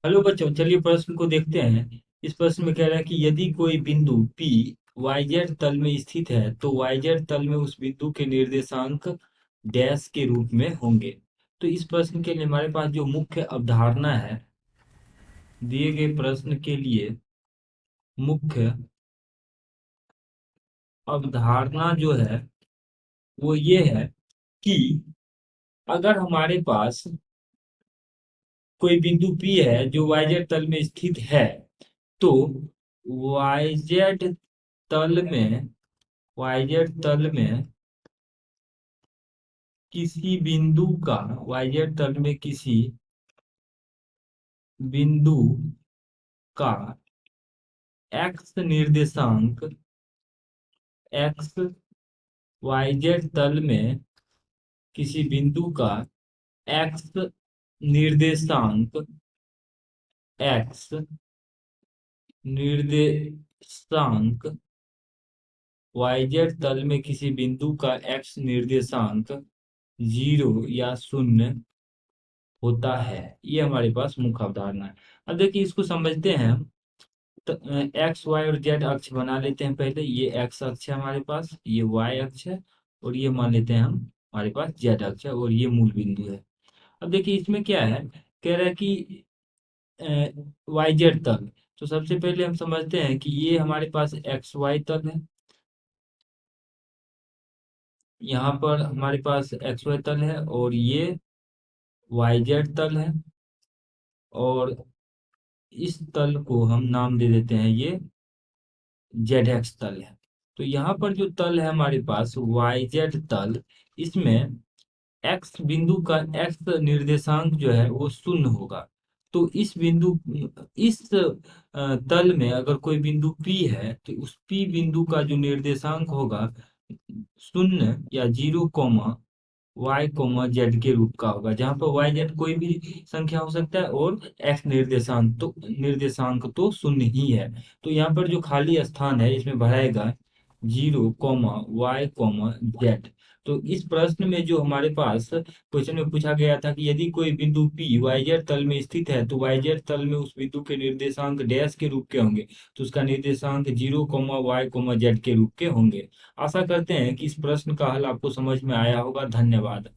Hello बच्चों, चलिए प्रश्न को देखते हैं। इस प्रश्न में कह रहा है कि यदि कोई बिंदु P YZ तल में स्थित है तो YZ तल में उस बिंदु के निर्देशांक डैश के रूप में होंगे। तो इस प्रश्न के लिए हमारे पास जो मुख्य अवधारणा है, दिए गए प्रश्न के लिए मुख्य अवधारणा जो है वो ये है कि अगर हमारे पास कोई बिंदु P है जो YZ तल में स्थित है, तो YZ तल में YZ तल में किसी बिंदु का YZ तल में किसी बिंदु का x निर्देशांक x YZ तल में किसी बिंदु का x निर्देशांक x निर्देशांक YZ तल में किसी बिंदु का x निर्देशांक 0 या 0 होता है। ये हमारे पास मुख्य अवधारणा है। अब देखिए, इसको समझते हैं हम। तो एक्स वाई और जेड अक्ष बना लेते हैं। पहले ये एक्स अक्ष है हमारे पास, ये वाई अक्ष है, और ये मान लेते हैं हम हमारे पास जेड अक्ष है, और ये मूल बिंदु है। अब देखिए, इसमें क्या है, कह रहा है कि वाई जेड तल। तो सबसे पहले हम समझते हैं कि ये हमारे पास एक्स वाई तल है। यहाँ पर हमारे पास एक्स वाई तल है, और ये वाई जेड तल है, और इस तल को हम नाम दे देते हैं, ये जेड एक्स तल है। तो यहाँ पर जो तल है हमारे पास वाई जेड तल, इसमें एक्स बिंदु का एक्स निर्देशांक जो है वो 0 होगा। तो इस बिंदु इस तल में अगर कोई बिंदु P है तो उस P बिंदु का जो निर्देशांक होगा 0 या 0, Y, Z के रूप का होगा, जहाँ पर YZ कोई भी संख्या हो सकता है, और X निर्देशांक तो 0 ही है। तो यहाँ पर जो खाली स्थान है इसमें भराएगा 0, Y, Z। तो इस प्रश्न में जो हमारे पास क्वेश्चन में पूछा गया था कि यदि कोई बिंदु P YZ तल में स्थित है तो YZ तल में उस बिंदु के निर्देशांक डैश के रूप के होंगे, तो उसका निर्देशांक 0, Y, Z के रूप के होंगे। आशा करते हैं कि इस प्रश्न का हल आपको समझ में आया होगा। धन्यवाद।